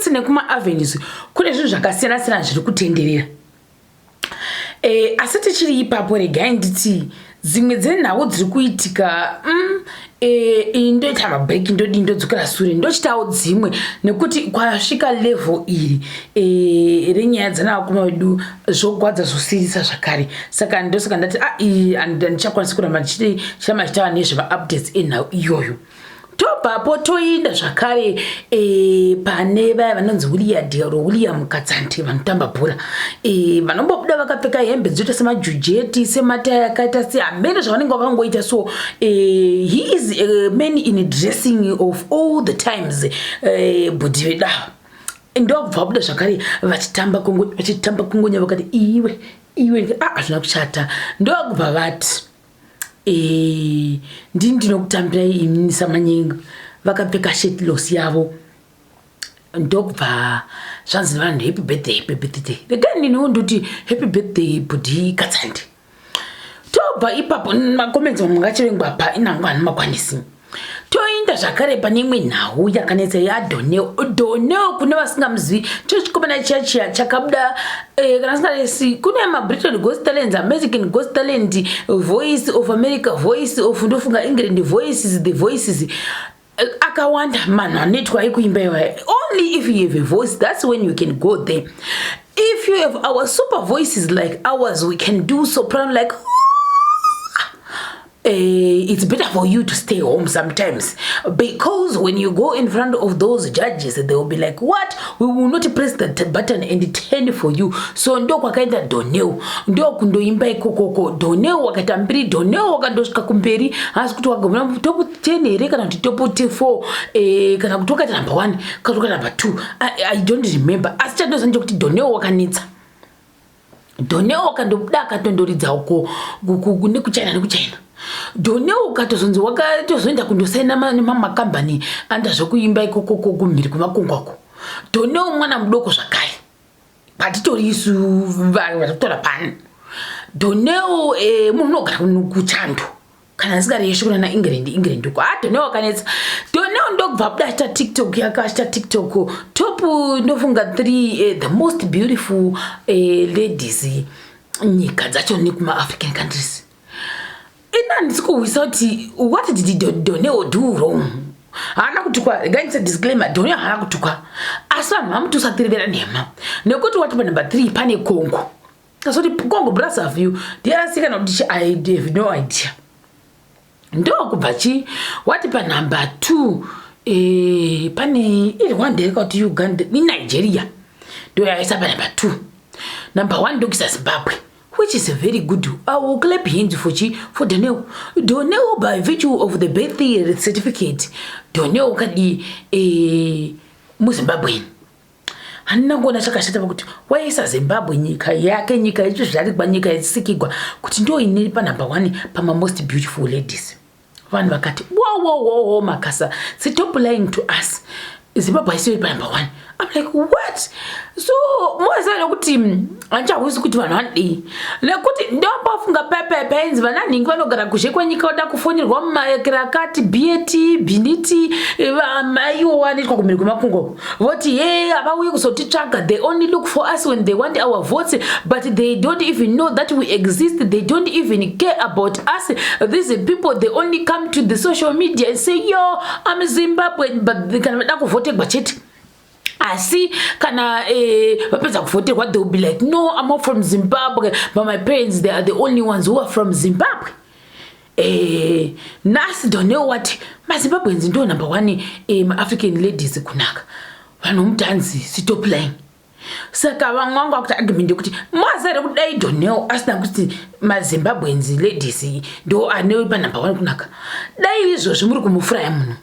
streets nekuma avenues kune zvinhu zvakasiyana-siyana zviri kutenderera. Asi tichiri ipapo regai nditi dzimwe dzenhau dziri kuitika ndoita mabreak ndodzokera sure ndochitawo dzimwe nekuti kwasvika level iri renyaya dzanavakoma vedu zvogwadza zvosirisa zvakare. Saka ndati ndichakwanisa kuramba ndichiramba chitava nezvema-updates enhau iyoyo. Topapo toinda zvakare pane vaya vanonzi William Katsante vanotamba bhora vanombobuda vakapfeka hembe dzoita semajujeti semataya akaita sehamene zvavanenge vakangoita. So he is a man in dressing of all the times bhodhi vedava ndokubva buda zvakare vachitamba kungonya vakati iwe hazvina kuchata ndokubva vati ndinokutambira imini samanyengo vakapfeka shirtloss yavo ndokubva zvanzi nevanhu happy birthday regai ndinondoti happy birthday bhodhi Katsante. Tobva ipapo macomments mungachirengwa pa inangwa hamakwanisi. Toinda zvakare pane imwe nhau yakanetsa yaDoneo kune vasingamuzivi chochikomana chiya chakabuda kana singaresi kune maBritain Ghost Talents, American Ghost Talent, Voice of America, Voice of ndofunga England, Voices, The Voices akawanda manhu anoitwa ekuimba iwayo. Only if you have a voice, that's when you can go there. If you have our super voices like ours, we can do soprano like it's better for you to stay home sometimes, because when you go in front of those judges they will be like, what, we will not press that button and turn for you. So ndo kwakaenda Doneo ndo kundoimba ikokoko. Doneo wakaita mbiri, Doneo wakandosvika kumberi asi kuti wagona top 10 here kana kuti top 4 kana kuti wakaita number 1 kana kuti number 2 I don't remember. Asi chandozanje kuti Doneo wakanetsa. Doneo wakandobuda akatondoridza uko nekuchina Doneo ukatozonzi wakatozoenda kundosaina nemamakambani anda zvokuimba ikoko kumhiri kumakungwako. Doneo mwana mudoko zvakare patitori isu vatikutora pano. Doneo munhu unogara kuchando kana asikari yeshe kuna England uko. Doneo wakanetsa. Doneo ndokubva buda achita TikTok yakashita TikTok top ndofunga 3 the most beautiful ladies nyika dzacho nekuma African countries. What did Doneo do wrong? Hana kutukwa, against a disclaimer, Doneo hana kutukwa. Asa mamu tusatirivera nema. Nekutu watu pa number 3 pane Congo. So the Congo brass of you, the other second of this I have no idea. Ndo kubachi, watu pa number 2 pane ili one day got to Uganda in Nigeria. Do ya isa pa number 2. Number 1 dokisa Zimbabwe, which is a very good. I will clap hands for Doneo. Doneo by virtue of the birthday certificate. Doneo kadi Zimbabwe. Hanangona chakashata pakuti waisa Zimbabwe nyika yake nyika icho zviri kwa nyika isikigwa kuti ndo ine pa number 1 pa most beautiful ladies. Vanhu vakati wow makasa, stop lying to us. Zimbabwe is pa number 1. I'm like, what? So mwazana kuti anchahusi kuti vanhu vandi nekuti ndombafunga pepe enzi vananingi vanogara kuzhekwa nyika oda kufonirwa mumakirakati BAT biniti maiwo wanoitwa kumhiri kwemakungo voti havauyi kuzotitsvaga. They only look for us when they want our votes, but they don't even know that we exist. They don't even care about us. These people, they only come to the social media and say, yo, I'm Zimbabwean, but they can vote kwa cheti. Asi kana wapeza kuvoterwa, they will be like, no, I'm not from Zimbabwe, but my parents, they are the only ones who are from Zimbabwe. Nasi Doneo what maZimbabweans ndo number 1 African ladies kunaka vanomtanzi stop lying. Saka vamwanga kuti argument kuti mwazere kudai Doneo asina kuti maZimbabweans ladies ndo ane pa number 1 kunaka. Dai izvozvo muri kumufura yamunhu.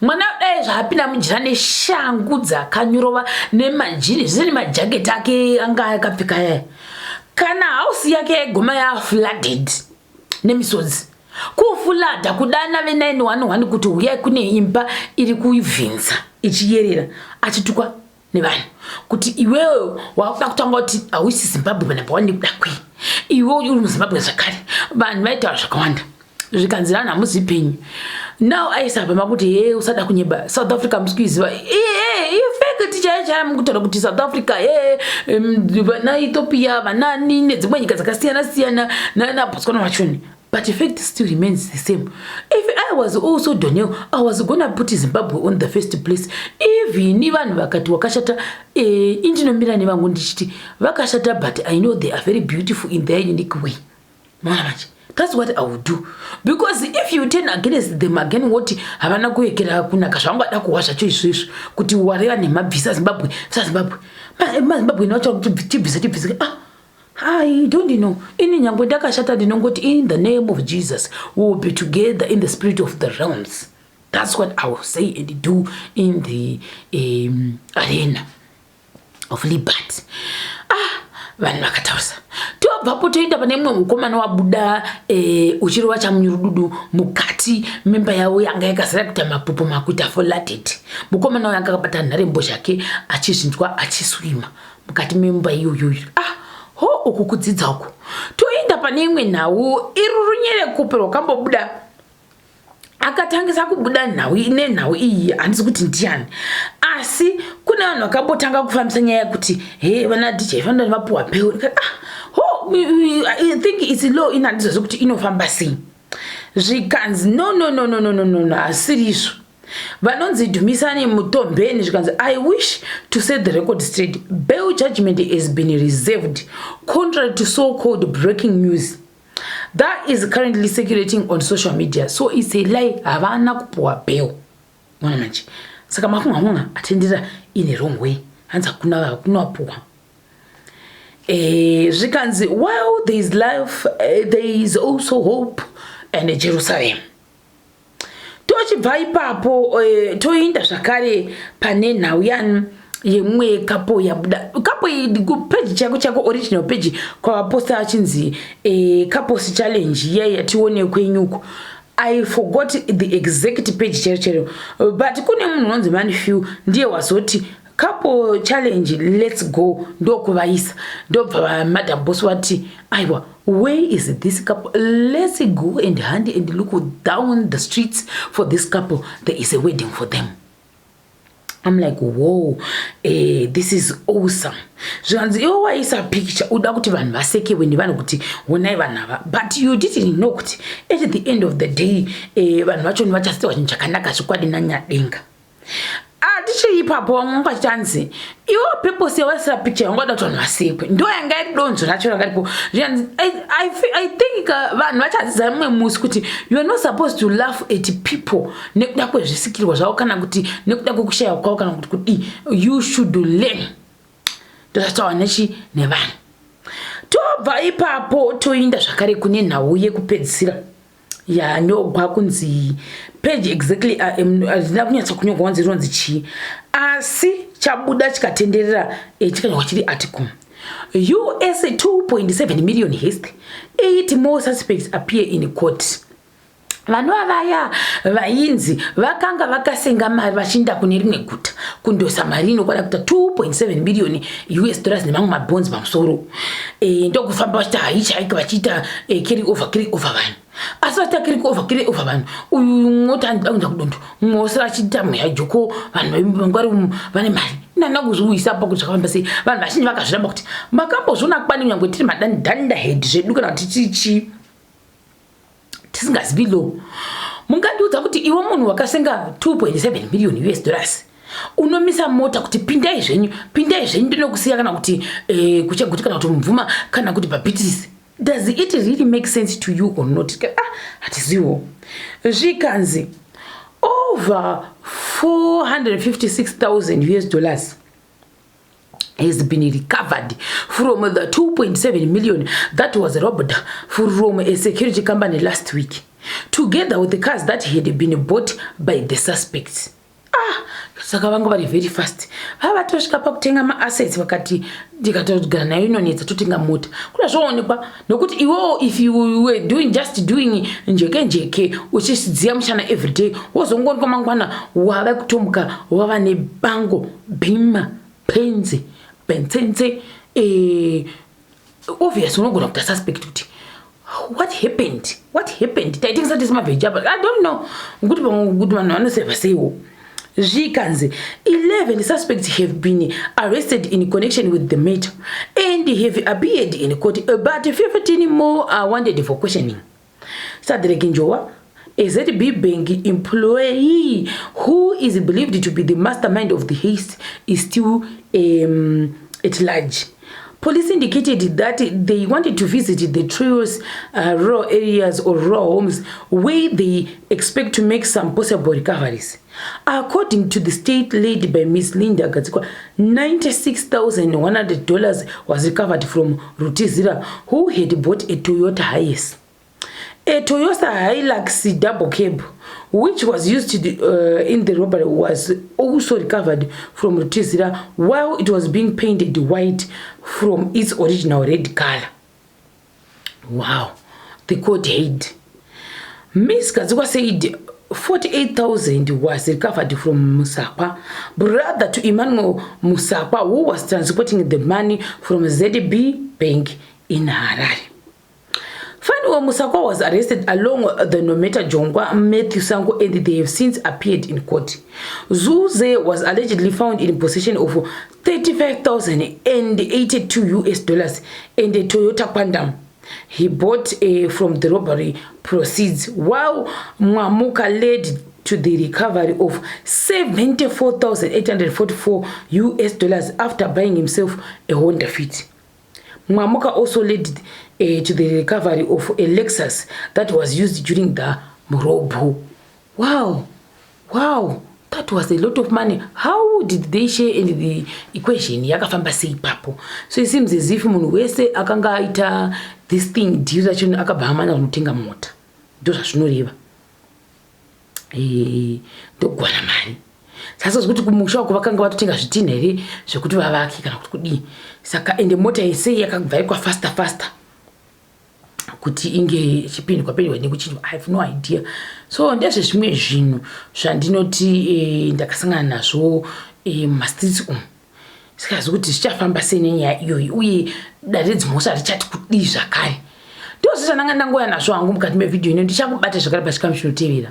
Mwana dai zvapinda mujira neshangu dzakanyorova nemajini zvine majaketi ake anga akapfeka yaya. Kana house yake goma ya flooded nemisodzi. Kufulada kudana ve911 kuti uyai kune imba iri kuivhinza ichiyerera achitukwa nevanhu kuti iwewe wakuda kutanga kuti auisi Zimbabwe pana pawani kudakwi. Iwe uri muZimbabwe zvakare. Vanhu vaitaura zvakawanda. Zvikanzirana muzipenyu. Now aisa pama kuti usada kunyeba South Africa musikuiziva. You fake teacher time kutaura kuti South Africa vana Ethiopia vanani nedzimwe nyika dzakasiyana na Botswana vachoni. But the fact still remains the same. If I was also Donnell, I was gonna put Zimbabwe on the first place. Even vakati wakashata injinomira nevangu ndichiti vakashata, but I know they are very beautiful in their unique way. That's what I would do. Because if you turn against them again, what havana kuekera kuna kashangwa kuwasha choice kuti wareva nemabvisa Zimbabwe. Zimbabwe nocha kuti visa. I don't know. In the name of Jesus, we will be together in the spirit of the realms. That's what I will say and do in the arena of liberty. Vanhu vakatausa. Tobvapo toenda pane mumwe mukomana wabuda uchiri wachamunyurududu mukati memba yawo yanga yakazara kuita mapupo makuita folated. Mukomana wawo yanga akabata nharembozha yake achizvinzwa achiswima mukati memba iyoyo. Uku kudzidza uku toenda pane imwe nhau irurunyere kupe rwakambobuda akatangisa kubuda nhau ine nhau iyi handisi kuti ndiani, asi kuna vanhu vakambotanga kufambisa nyaya yekuti vana DJ fanira vapuwa bhail. I think it's law in handizvo kuti inofamba sei. Zvikanzi no asirizvo. Vanonzi Dumisani Mutombeni zvikanzi I wish to set the record straight. Bail judgment has been reserved contrary to so-called breaking news that is currently circulating on social media. So it's a lie. Havana kupuwa bail. Mwana manji. Saka mafunga atendera in a wrong way. Hansa kuna puwa. Zvikanzi while there is life, there is also hope and Jerusalem. Tochibva ipapo toinda zvakare pane nhau yemwe kapo yabuda. Kapo page chako original page kwavaposta achinzi couples challenge yatione kwenyuko. I forgot the exact page chero, but kune munhu unonzi Manfew ndiye wazoti couple challenge let's go ndokuvaisa ndobva MadamBoss wati aiwa where is this couple, let's go and hand and look down the streets for this couple, there is a wedding for them. I'm like whoa, this is awesome. Zvanzi iwo waisa picture uda kuti vanhu vaseke when vanhu kuti wonai vanhu, but you didn't know kuti at the end of the day vanhu vacho vachasiwa chinhu chakanaka zvikwadi nanyadenga. Adichi ipapo wangachanzi iwo people say what's that picture ngoda kuti vanhu vasekwe ndo yanga iri donzo racho rakaripo. I think vanhu vachadzidza mumwe musi kuti you are not supposed to laugh at people nekuda kwezvisikirwa zvavo kana kuti nekuda kwekushaya kwavo kana kuti you should learn. Ndosataura nevanhu. Tobva ipapo toinda zvakare kune nhau yekupedzisira yanogwa kunzi page exactly hazina kunyatsa kunyorwa wanzi ronzi chii, asi chabuda chikatenderera chikanyorwa chiri article US 2.7 million haste, 8 more suspects appear in court. Vanhu vaya vainzi vakanga vakasenga mari vachinda kune rimwe guta kundosa mari inokwana kuita 2.7 million US dollars nemamwe mabonzi pamusoro. Ndokufamba vachita haichaika vachiita carry over vanhu. Asi vachita carry over vanhu uyu ngota ndakuenda kudondo mose vachiita mweya joko vanhu vangwari vane mari nana kuzviuyisa pa kuti zvakafamba sei. Vanhu vazhinji vakazviramba kuti makambozviona kwani nyangwe tiri madanda head zvedu kana kuti tisingazivi lo. Mungandiudza kuti iwe munhu wakasenga 2.7 million US dollars unomisa mota kuti pindai zvenyu ndinokusiya kana kuti kuchaguti kana kuti mumvuma kana kuti papitisi. Does it really make sense to you or not? Hatiziwo. Zvikanzi over 456,000 US dollars has been recovered from the 2.7 million that was robbed from a security company last week, together with the cars that had been bought by the suspects. Saka vangu vari very fast. Vavatosvika pakutenga ma-assets vakati tikatogara nayo inonetsa totenga mota. Kuna zvoonekwa nokuti iwo if you were doing njeke uchiziya mushana every day wozongoonekwa mangwana wava kutomuka wava nebango bhima penzi pensense obvious unogona kuta suspect kuti what happened taitengesa tisimabhejaba I don't know ukuthi vanhu vanoseva seiwo. zvikanzi 11 suspects have been arrested in connection with the matter and have appeared in court, but 15 more are wanted for questioning. Sadrek Njowa, a ZB Bank employee who is believed to be the mastermind of the heist, is still at large. Police indicated that they wanted to visit the trio's raw areas or raw homes where they expect to make some possible recoveries. According to the state led by Miss Linda Gadzikwa, $96,100 was recovered from Rutizira, who had bought a Toyota Hiace. A Toyota Hilux double cab, which was used in the robbery, was also recovered from Rutizira while it was being painted white from its original red color. Wow, the court head. Ms. Gadzikwa said 48,000 was recovered from Musapa, brother to Emmanuel Musapa, who was transporting the money from ZB Bank in Harare. Fanuwa Musakwa was arrested along the Nometa Jongwa, Matthew Sango, and they have since appeared in court. Zuze was allegedly found in possession of $35,082 and a Toyota Pandam he bought from the robbery proceeds, while Mwamuka led to the recovery of $74,844 after buying himself a Honda Fit. Mwamuka also led to the recovery of a Lexus that was used during the Morobo. Wow, wow, that was a lot of money. How did they share in the equation? Yakafamba sei papo. So it seems as if munhu wese akanga aita this thing deal that akabahamana kutenga mota. Ndoza zvinoreva. Ndogwana mari. Sasa zvikuti kumusha uko vakanga vatotenga zvitinha here zvekuti vavaki kana kuti kudii. Saka ende mota yese yakabva faster kuti inge chipindwa pedwa nekuchindwa. I have no idea. So ndezve zvimwe zvinhu zvandinoti ndakasangana nazvo mastreets sikazi kuti zvichafamba sei nenyaya iyoyi uye dare dzimhosva richati kudii zvakare. Ndozvo zvandanga ndangoya nazvo hangu mukati mevidhiyo ino. Ndichakubata zvakare pachikamu chinotevera.